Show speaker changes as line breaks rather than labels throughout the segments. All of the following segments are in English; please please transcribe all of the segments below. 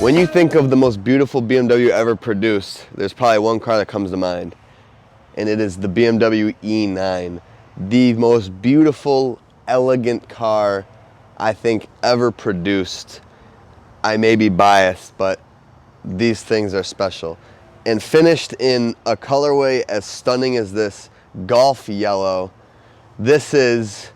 When you think of the most beautiful BMW ever produced, there's probably one car that comes to mind, and it is the BMW E9. The most beautiful, elegant car I think ever produced. I may be biased, but these things are special. And finished in a colorway as stunning as this, golf yellow, this is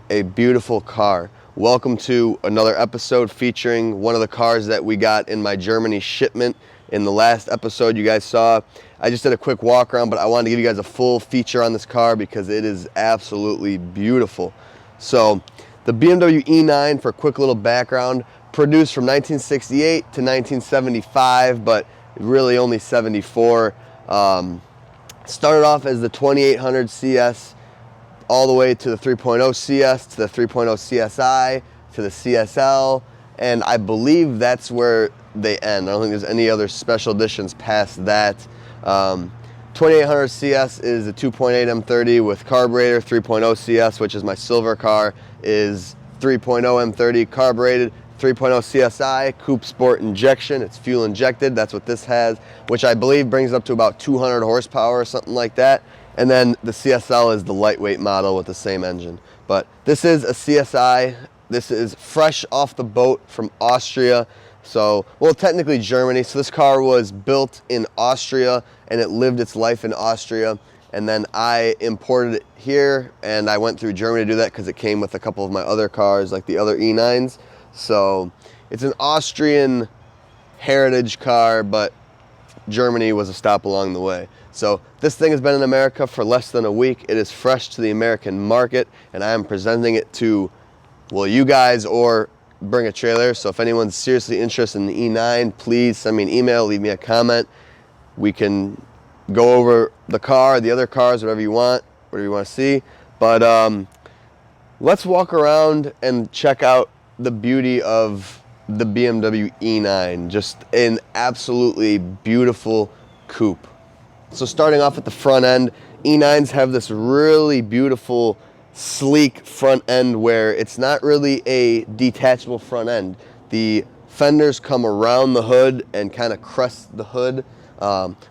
a beautiful car. Welcome to another episode featuring one of the cars that we got in my Germany shipment. In the last episode you guys saw, I just did a quick walk around, but I wanted to give you guys a full feature on this car because it is absolutely beautiful. So the BMW E9, for a quick little background, produced from 1968 to 1975, but really only 74. Started off as the 2800 CS, all the way to the 3.0 CS, to the 3.0 CSI, to the CSL, and I believe that's where they end. I don't think there's any other special editions past that. 2800 CS is a 2.8 M30 with carburetor. 3.0 CS, which is my silver car, is 3.0 M30 carbureted. 3.0 CSI, coupe sport injection. It's fuel injected. That's what this has, which I believe brings up to about 200 horsepower or something like that. And then the CSL is the lightweight model with the same engine. But this is a CSI. This is fresh off the boat from Austria. So, well, technically Germany. So this car was built in Austria and it lived its life in Austria. And then I imported it here and I went through Germany to do that because it came with a couple of my other cars, like the other E9s. So it's an Austrian heritage car, but Germany was a stop along the way. So this thing has been in America for less than a week. It is fresh to the American market, and I am presenting it to, well, you guys, or bring a trailer. So if anyone's seriously interested in the E9, please send me an email, leave me a comment. We can go over the car, the other cars, whatever you want to see. But let's walk around and check out the beauty of the BMW E9. Just an absolutely beautiful coupe. So starting off at the front end, E9s have this really beautiful, sleek front end where it's not really a detachable front end. The fenders come around the hood and kind of crest the hood,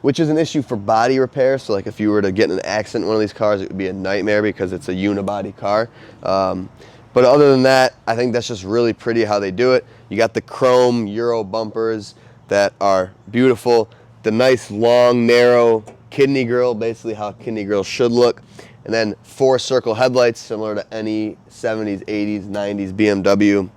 which is an issue for body repair. So like if you were to get in an accident in one of these cars, it would be a nightmare because it's a unibody car. But other than that, I think that's just really pretty how they do it. You got the chrome Euro bumpers that are beautiful. The nice long narrow kidney grille, basically how a kidney grille should look. And then 4 circle headlights similar to any 70s, 80s, 90s BMW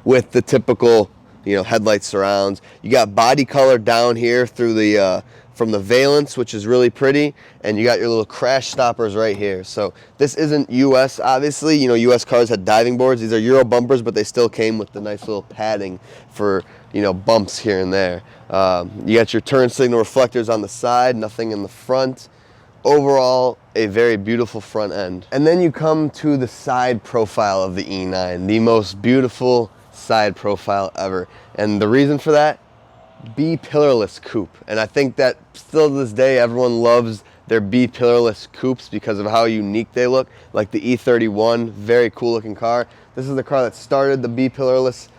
with the typical, headlight surrounds. You got body color down here through the from the valence, which is really pretty, and you got your little crash stoppers right here. So this isn't US, obviously. US cars had diving boards. These are Euro bumpers, but they still came with the nice little padding for bumps here and there. You got your turn signal reflectors on the side, nothing in the front. Overall, a very beautiful front end. And then you come to the side profile of the E9, the most beautiful side profile ever. And the reason for that, B-pillarless coupe. And I think that still to this day, everyone loves their B-pillarless coupes because of how unique they look. Like the E31, very cool looking car. This is the car that started the B-pillarlessness.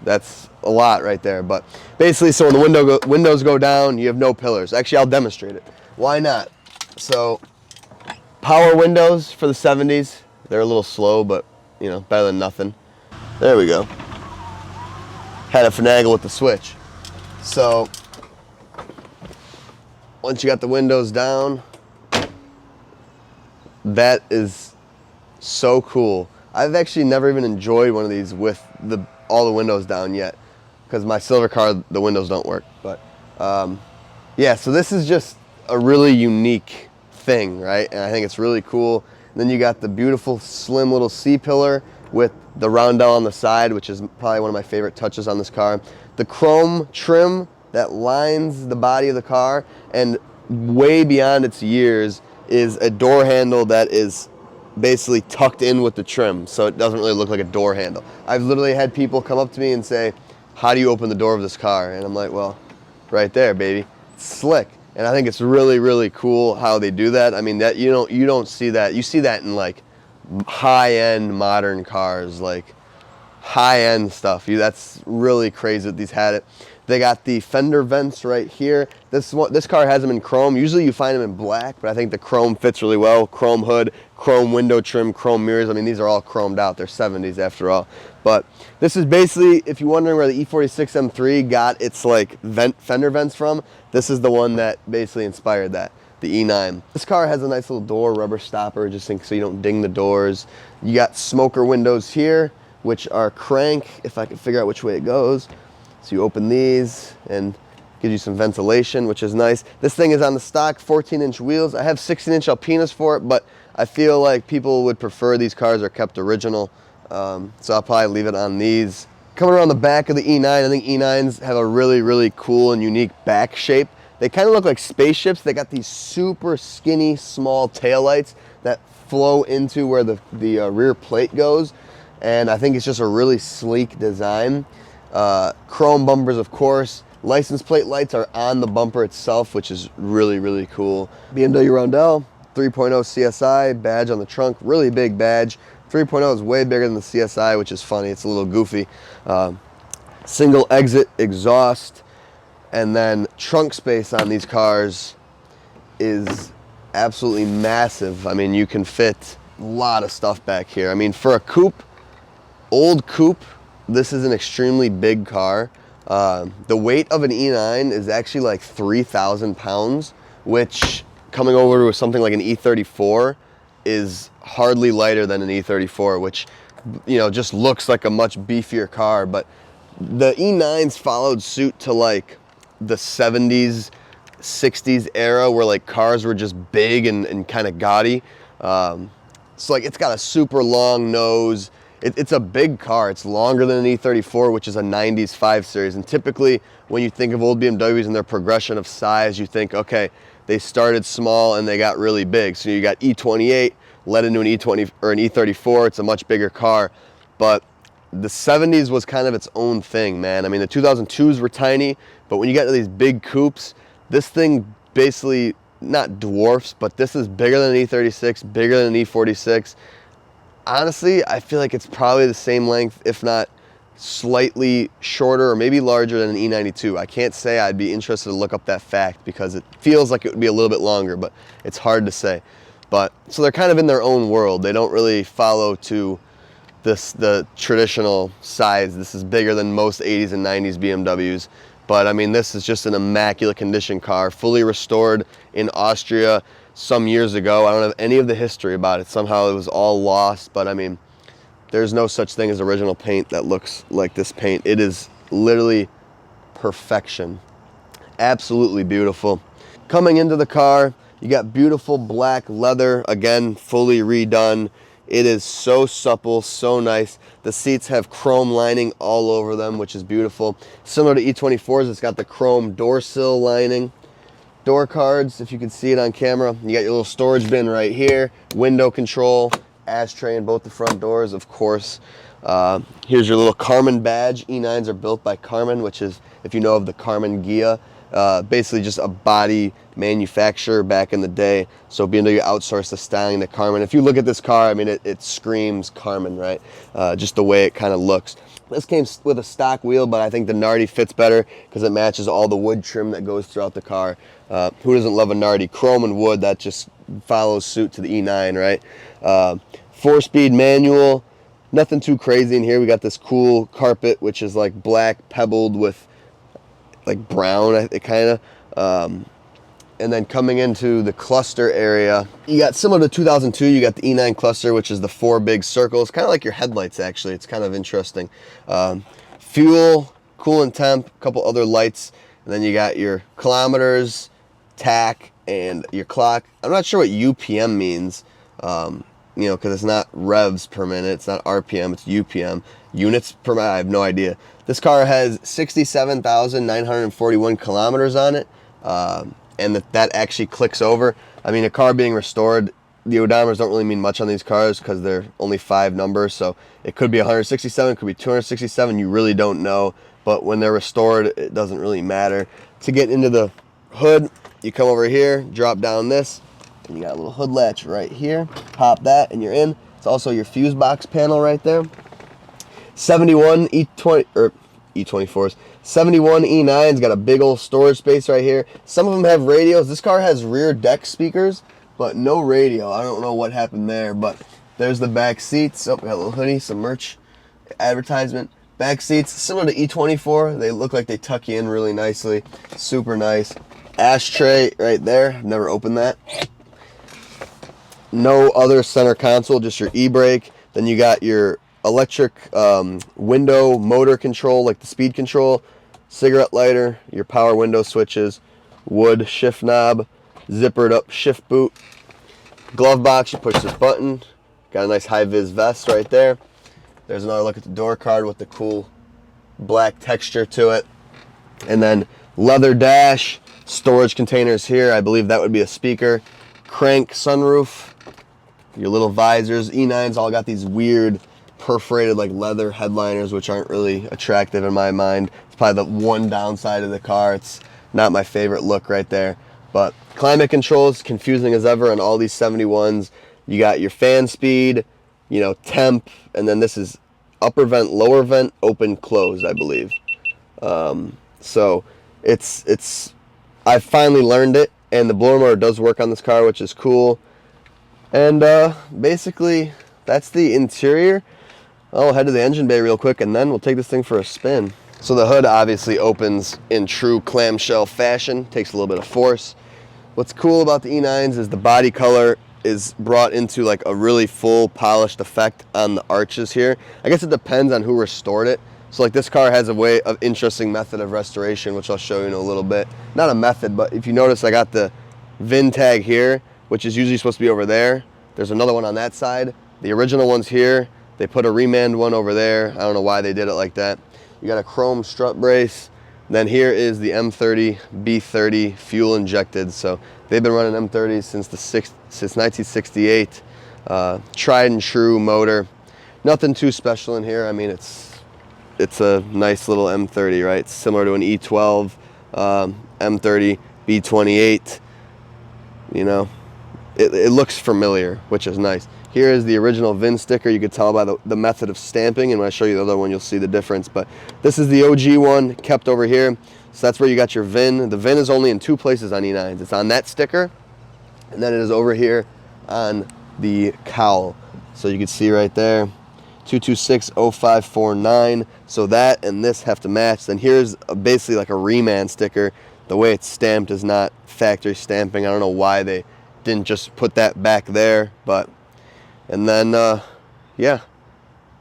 That's a lot right there. But basically, so when the windows go down, you have no pillars. Actually, I'll demonstrate it. Why not? So, power windows for the 70s. They're a little slow, but, better than nothing. There we go. Had to finagle with the switch. So, once you got the windows down, that is so cool. I've actually never even enjoyed one of these with all the windows down yet, because my silver car, the windows don't work. But yeah, so this is just a really unique thing, right? And I think it's really cool. And then you got the beautiful slim little C-pillar with the roundel on the side, which is probably one of my favorite touches on this car. The chrome trim that lines the body of the car, and way beyond its years is a door handle that is basically tucked in with the trim, so it doesn't really look like a door handle. I've literally had people come up to me and say, how do you open the door of this car? And I'm like, well, right there, baby. It's slick. And I think it's really, really cool how they do that. I mean, that you don't see that. You see that in like high-end modern cars, like high-end stuff. That's really crazy that these had it. They got the fender vents right here. This car has them in chrome. Usually you find them in black, but I think the chrome fits really well. Chrome hood, chrome window trim, chrome mirrors. I mean, these are all chromed out. They're 70s after all. But this is basically, if you're wondering where the E46 M3 got its like fender vents from, this is the one that basically inspired that, the E9. This car has a nice little door rubber stopper, just so you don't ding the doors. You got smoker windows here, which are crank, if I can figure out which way it goes. So you open these and gives you some ventilation, which is nice. This thing is on the stock 14-inch wheels. I have 16-inch Alpinas for it, but I feel like people would prefer these cars are kept original. So I'll probably leave it on these. Coming around the back of the E9, I think E9s have a really, really cool and unique back shape. They kind of look like spaceships. They got these super skinny, small taillights that flow into where the rear plate goes. And I think it's just a really sleek design. Chrome bumpers, of course. License plate lights are on the bumper itself, which is really, really cool. BMW Rondell 3.0 CSI badge on the trunk, really big badge. 3.0 is way bigger than the CSI, which is funny. It's a little goofy. Single exit exhaust, and then trunk space on these cars is absolutely massive. I mean, you can fit a lot of stuff back here. I mean, for a coupe, old coupe, this is an extremely big car. The weight of an E9 is actually like 3,000 pounds, which coming over to something like an E34 is hardly lighter than an E34, which, you know, just looks like a much beefier car. But the E9s followed suit to like the 70s, 60s era where like cars were just big and kind of gaudy. So like it's got a super long nose. It's a big car. It's longer than an E34, which is a 90s 5 Series. And typically, when you think of old BMWs and their progression of size, you think, okay, they started small and they got really big. So you got E28, led into an E20 or an E34. It's a much bigger car. But the 70s was kind of its own thing, man. I mean, the 2002s were tiny, but when you get to these big coupes, this thing basically not dwarfs, but this is bigger than an E36, bigger than an E46. Honestly, I feel like it's probably the same length, if not slightly shorter or maybe larger than an E92. I can't say. I'd be interested to look up that fact because it feels like it would be a little bit longer, but it's hard to say. But so they're kind of in their own world. They don't really follow to the traditional size. This is bigger than most 80s and 90s BMWs. But I mean, this is just an immaculate condition car, fully restored in Austria some years ago. I don't have any of the history about it. Somehow it was all lost, but I mean, there's no such thing as original paint that looks like this paint. It is literally perfection. Absolutely beautiful. Coming into the car, you got beautiful black leather, again, fully redone. It is so supple, so nice. The seats have chrome lining all over them, which is beautiful. Similar to E24s, it's got the chrome door sill lining. Door cards, if you can see it on camera. You got your little storage bin right here, window control, ashtray in both the front doors, of course. Here's your little Karmann badge. E9s are built by Karmann, which is, if you know of the Karmann Ghia, basically just a body manufacturer back in the day. So BMW outsourced the styling to Karmann. If you look at this car, I mean, it screams Karmann, right? Just the way it kind of looks. This came with a stock wheel, but I think the Nardi fits better because it matches all the wood trim that goes throughout the car. Who doesn't love a Nardi? Chrome and wood, that just follows suit to the E9, right? 4-speed manual, nothing too crazy in here. We got this cool carpet, which is like black pebbled with like brown, it kind of. And then coming into the cluster area, you got similar to 2002, you got the E9 cluster, which is the 4 big circles, kind of like your headlights actually. It's kind of interesting. Fuel, coolant temp, a couple other lights, and then you got your kilometers, tack, and your clock. I'm not sure what UPM means, you know, because it's not revs per minute, it's not RPM, it's UPM. Units per minute, I have no idea. This car has 67,941 kilometers on it. And that actually clicks over. I mean, a car being restored, the odometers don't really mean much on these cars because they're only 5 numbers. So it could be 167, it could be 267. You really don't know. But when they're restored, it doesn't really matter. To get into the hood, you come over here, drop down this, and you got a little hood latch right here. Pop that, and you're in. It's also your fuse box panel right there. 71 E20 or E24s. 71 E9's got a big old storage space right here. Some of them have radios. This car has rear deck speakers, but no radio. I don't know what happened there, but there's the back seats. Oh, we got a little hoodie, some merch, advertisement. Back seats, similar to E24. They look like they tuck you in really nicely. Super nice. Ashtray right there. I've never opened that. No other center console, just your e-brake. Then you got your electric window motor control, like the speed control, cigarette lighter, your power window switches, wood shift knob, zippered up shift boot, glove box, you push this button. Got a nice high-vis vest right there. There's another look at the door card with the cool black texture to it. And then leather dash, storage containers here. I believe that would be a speaker. Crank sunroof, your little visors. E9's all got these weird perforated like leather headliners, which aren't really attractive in my mind. It's probably the one downside of the car. It's not my favorite look right there. But climate controls, confusing as ever on all these 71s. You got your fan speed, you know, temp, and then this is upper vent, lower vent, open, closed, I believe. So I finally learned it, and the blower motor does work on this car, which is cool. And basically, that's the interior. I'll head to the engine bay real quick, and then we'll take this thing for a spin. So the hood obviously opens in true clamshell fashion, takes a little bit of force. What's cool about the E9s is the body color is brought into like a really full polished effect on the arches here. I guess it depends on who restored it. So like this car has a way of interesting method of restoration, which I'll show you in a little bit. Not a method, but if you notice, I got the VIN tag here, which is usually supposed to be over there. There's another one on that side. The original one's here. They put a remand one over there. I don't know why they did it like that. You got a chrome strut brace. Then here is the M30 B30 fuel injected. So they've been running M30s since 1968. Tried and true motor. Nothing too special in here. I mean, it's a nice little M30, right? It's similar to an E12, M30 B28. You know, it looks familiar, which is nice. Here is the original VIN sticker. You can tell by the method of stamping, and when I show you the other one, you'll see the difference. But this is the OG one kept over here. So that's where you got your VIN. The VIN is only in two places on E9s. It's on that sticker, and then it is over here on the cowl. So you can see right there, 2260549. So that and this have to match. Then here's basically like a remand sticker. The way it's stamped is not factory stamping. I don't know why they didn't just put that back there, but... And then, yeah,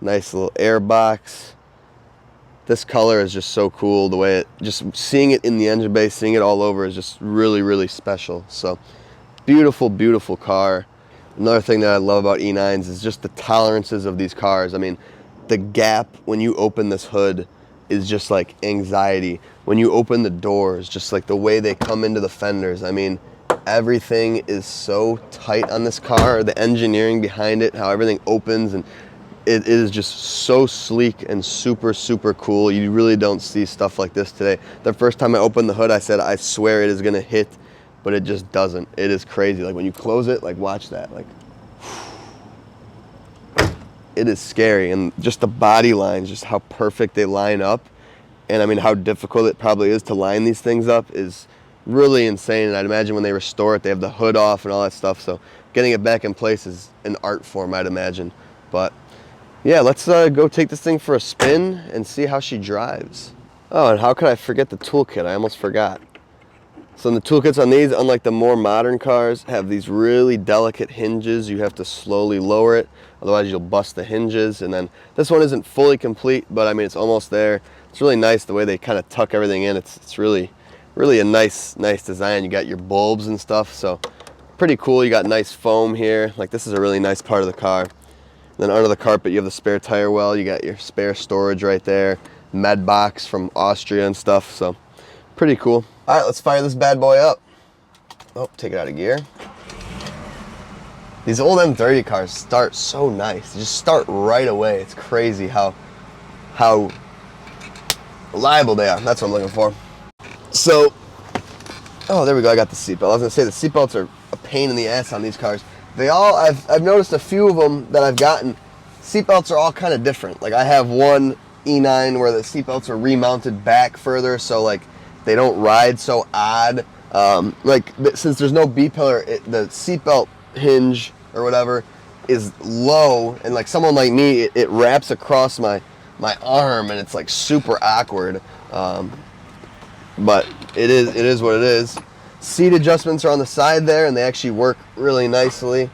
nice little air box. This color is just so cool. The way just seeing it in the engine bay, seeing it all over is just really, really special. So beautiful, beautiful car. Another thing that I love about E9s is just the tolerances of these cars. I mean, the gap when you open this hood is just like anxiety. When you open the doors, just like the way they come into the fenders. I mean, everything is so tight on this car. The engineering behind it, how everything opens, and it is just so sleek and super, super cool. You really don't see stuff like this today. The first time I opened the hood, I said, I swear it is gonna hit, but it just doesn't. It is crazy. Like when you close it, like watch that, like, it is scary. And just the body lines, just how perfect they line up. And I mean, how difficult it probably is to line these things up is really insane. And I'd imagine when they restore it, they have the hood off and all that stuff. So getting it back in place is an art form, I'd imagine. But yeah, let's go take this thing for a spin and see how she drives. Oh, and how could I forget the toolkit? I almost forgot. So the toolkits on these, unlike the more modern cars, have these really delicate hinges. You have to slowly lower it, otherwise you'll bust the hinges. And then this one isn't fully complete, but I mean, it's almost there. It's really nice the way they kind of tuck everything in. It's really a nice design. You got your bulbs and stuff, so pretty cool. You got nice foam here. Like, this is a really nice part of the car. And then under the carpet, you have the spare tire well. You got your spare storage right there. Med box from Austria and stuff, so pretty cool. All right, let's fire this bad boy up. Oh, take it out of gear. These old M30 cars start so nice. They just start right away. It's crazy how reliable they are. That's what I'm looking for. So, oh, there we go. I got the seatbelt. I was gonna say the seatbelts are a pain in the ass on these cars. They all, I've noticed a few of them that I've gotten seatbelts are all kind of different. Like I have one E9 where the seatbelts are remounted back further, so like they don't ride so odd. Since there's no B pillar, the seatbelt hinge or whatever is low, and like someone like me, it wraps across my arm, and it's like super awkward. But it is what it is. Seat adjustments are on the side there, and they actually work really nicely.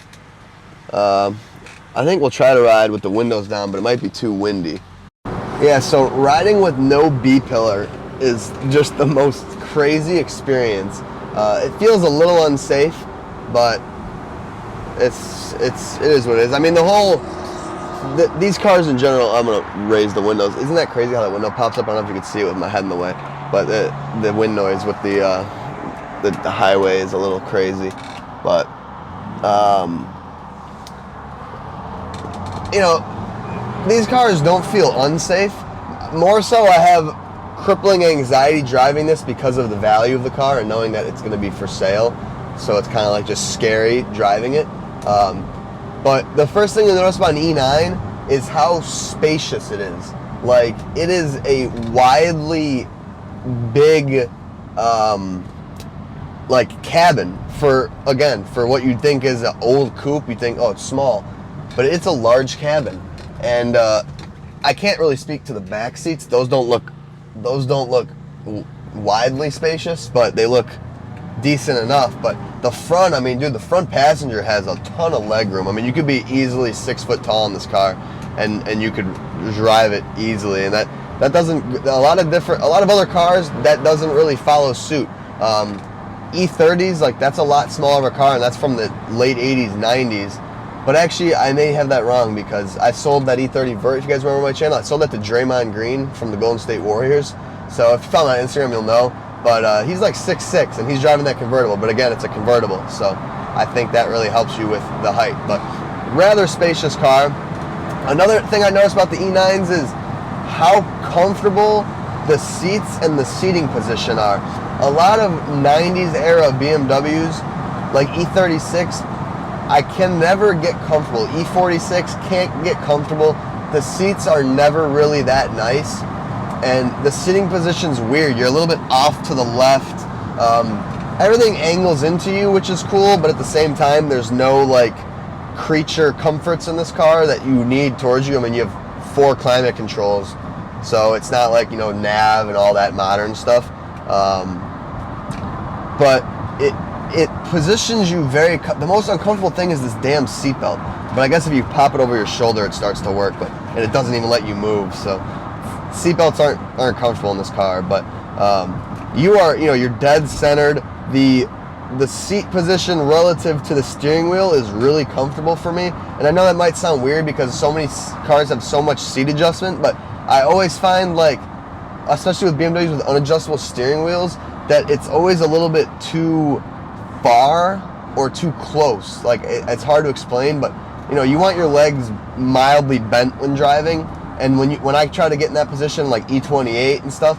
I think we'll try to ride with the windows down, but it might be too windy. Yeah, so riding with no B pillar is just the most crazy experience. It feels a little unsafe, but it is what it is. I mean, these cars in general, I'm gonna raise the windows. Isn't that crazy how that window pops up? I don't know if you can see it with my head in the way, but the wind noise with the highway is a little crazy. But you know, these cars don't feel unsafe. More so, I have crippling anxiety driving this because of the value of the car and knowing that it's going to be for sale. So it's kind of like just scary driving it. But the first thing you'll notice about an E9 is how spacious it is. Like, it is a widely big like cabin for what you'd think is an old coupe. You think, oh, it's small, but it's a large cabin. And I can't really speak to the back seats. Those don't look widely spacious, but they look decent enough. But the front, I mean, dude, the front passenger has a ton of leg room. I mean, you could be easily 6 foot tall in this car, and you could drive it easily. And that doesn't, a lot of other cars, that doesn't really follow suit. E30s, like, that's a lot smaller of a car, and that's from the late 80s, 90s. But actually, I may have that wrong, because I sold that E30 Vert, if you guys remember my channel. I sold that to Draymond Green from the Golden State Warriors. So if you follow me on Instagram, you'll know. But he's like 6'6", and he's driving that convertible. But again, it's a convertible, so I think that really helps you with the height. But rather spacious car. Another thing I noticed about the E9s is how comfortable the seats and the seating position are. A lot of 90s era BMWs, like E36, I can never get comfortable. E46 can't get comfortable. The seats are never really that nice, and the sitting position's weird. You're a little bit off to the left. Everything angles into you, which is cool, but at the same time, there's no like creature comforts in this car that you need towards you. I mean, you have 4 climate controls, so it's not like, you know, nav and all that modern stuff. But it positions you the most uncomfortable thing is this damn seatbelt. But I guess if you pop it over your shoulder, it starts to work, and it doesn't even let you move. So seatbelts aren't comfortable in this car, but you're dead centered. The seat position relative to the steering wheel is really comfortable for me. And I know that might sound weird because so many cars have so much seat adjustment, but I always find, like, especially with BMWs with unadjustable steering wheels, that it's always a little bit too far or too close. Like, it's hard to explain, but you know, you want your legs mildly bent when driving, and when I try to get in that position, like E28 and stuff,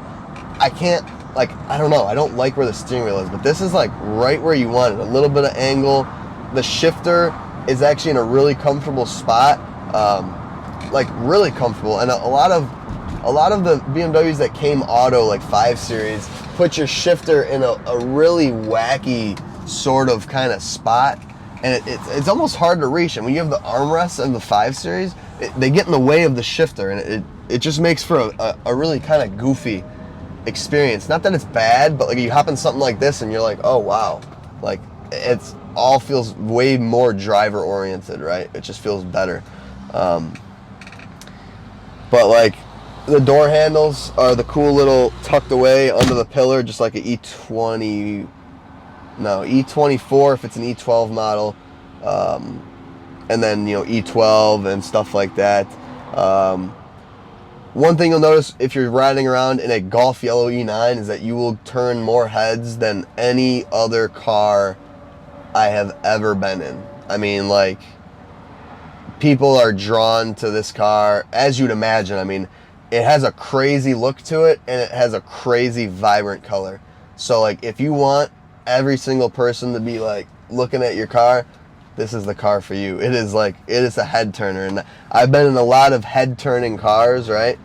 I can't, like, I don't know, I don't like where the steering wheel is, but this is like right where you want it, a little bit of angle. The shifter is actually in a really comfortable spot, like really comfortable. And a lot of the BMWs that came auto, like 5 Series, put your shifter in a really wacky sort of kind of spot, and it's almost hard to reach. And when you have the armrests in the 5 Series, they get in the way of the shifter, and it just makes for a really kind of goofy experience. Not that it's bad, but like you hop in something like this and you're like, oh wow, like it's all feels way more driver oriented, right? It just feels better. But like the door handles are the cool little tucked away under the pillar, just like an E24 if it's an E12 model, and then, you know, E12 and stuff like that. One thing you'll notice if you're riding around in a Golf Yellow E9 is that you will turn more heads than any other car I have ever been in. I mean, like, people are drawn to this car, as you'd imagine. I mean, it has a crazy look to it, and it has a crazy vibrant color. So, like, if you want every single person to be, like, looking at your car, this is the car for you. It is a head turner. And I've been in a lot of head turning cars, right?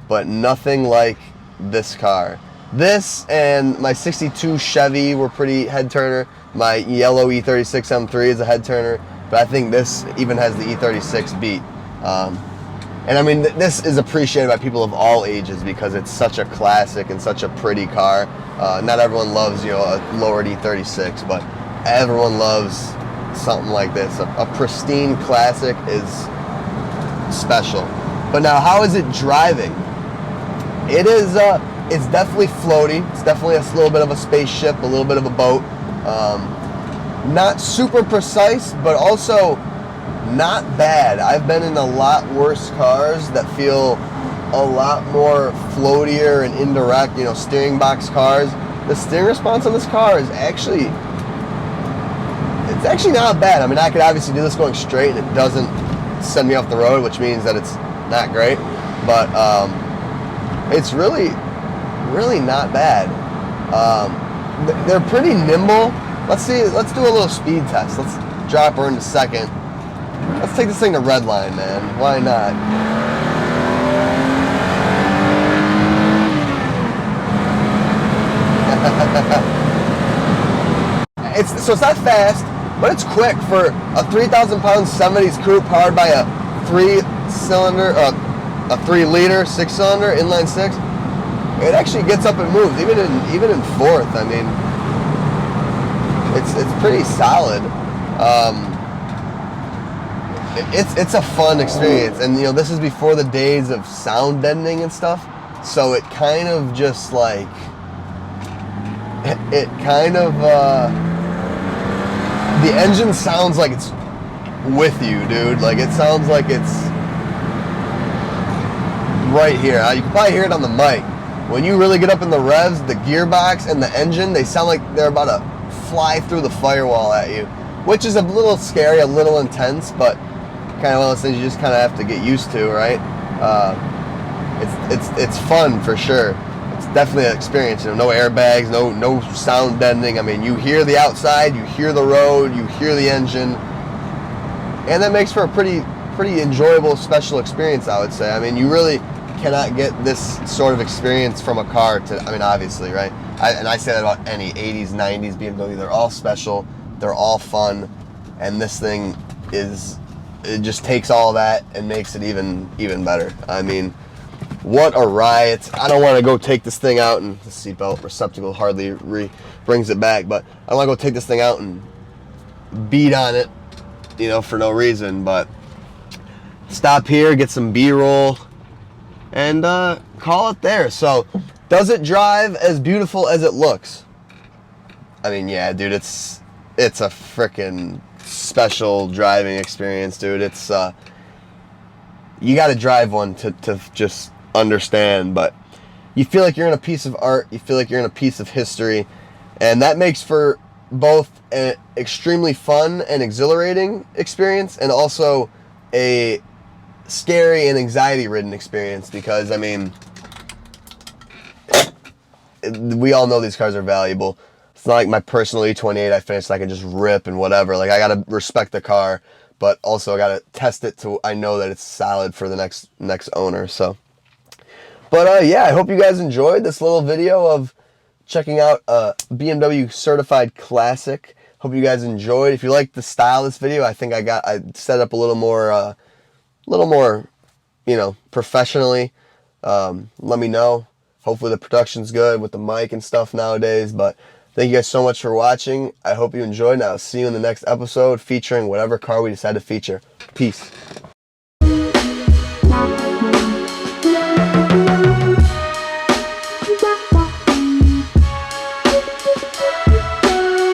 But nothing like this car. This and my 62 Chevy were pretty head turner. My yellow E36 M3 is a head turner, but I think this even has the E36 beat. And I mean, this is appreciated by people of all ages because it's such a classic and such a pretty car. Not everyone loves, you know, a lowered E36, but everyone loves something like this. A pristine classic is special. But now, how is it driving? It is, it's definitely floaty. It's definitely a little bit of a spaceship, a little bit of a boat. Not super precise, but also not bad. I've been in a lot worse cars that feel a lot more floatier and indirect, you know, steering box cars. The steering response on this car is actually not bad. I mean, I could obviously do this going straight and it doesn't send me off the road, which means that it's not great, but it's really not bad. They're pretty nimble. Let's do a little speed test. Let's drop her in a second. Let's take this thing to red line, man. Why not? So it's not fast, but it's quick for a 3,000-pound 70s coupe powered by a 3-cylinder, a 3-liter 6-cylinder inline 6. It actually gets up and moves, even in fourth. I mean, it's pretty solid. It's a fun experience, and you know, this is before the days of sound deadening and stuff, so it kind of just like the engine sounds like it's with you, dude. Like, it sounds like it's right here. You can probably hear it on the mic. When you really get up in the revs, the gearbox and the engine, they sound like they're about to fly through the firewall at you, which is a little scary, a little intense, but kind of one of those things you just kind of have to get used to, right? It's fun for sure. It's definitely an experience. You know, no airbags, no sound deadening. I mean, you hear the outside, you hear the road, you hear the engine, and that makes for a pretty enjoyable special experience, I would say. I mean, you really cannot get this sort of experience from a car I mean, obviously, right? I say that about any 80s, 90s BMW. They're all special, they're all fun, and this thing it just takes all that and makes it even better. I mean, what a riot. I don't want to go take this thing out, and the seatbelt receptacle hardly brings it back, but I want to go take this thing out and beat on it, you know, for no reason. But stop here, get some B-roll, and call it there. So, does it drive as beautiful as it looks? I mean, yeah, dude, it's a freaking special driving experience, dude. It's you got to drive one to just understand, but you feel like you're in a piece of art, you feel like you're in a piece of history, and that makes for both an extremely fun and exhilarating experience and also a scary and anxiety-ridden experience, because I mean, we all know these cars are valuable. It's not like my personal E28 I finished, I can just rip and whatever. Like, I gotta respect the car, but also I gotta test it to I know that it's solid for the next owner. So, but yeah, I hope you guys enjoyed this little video of checking out a BMW certified classic. Hope you guys enjoyed. If you like the style of this video, I think I set up a little more, you know, professionally. Let me know. Hopefully the production's good with the mic and stuff nowadays, but thank you guys so much for watching. I hope you enjoyed, and I'll see you in the next episode featuring whatever car we decide to feature. Peace.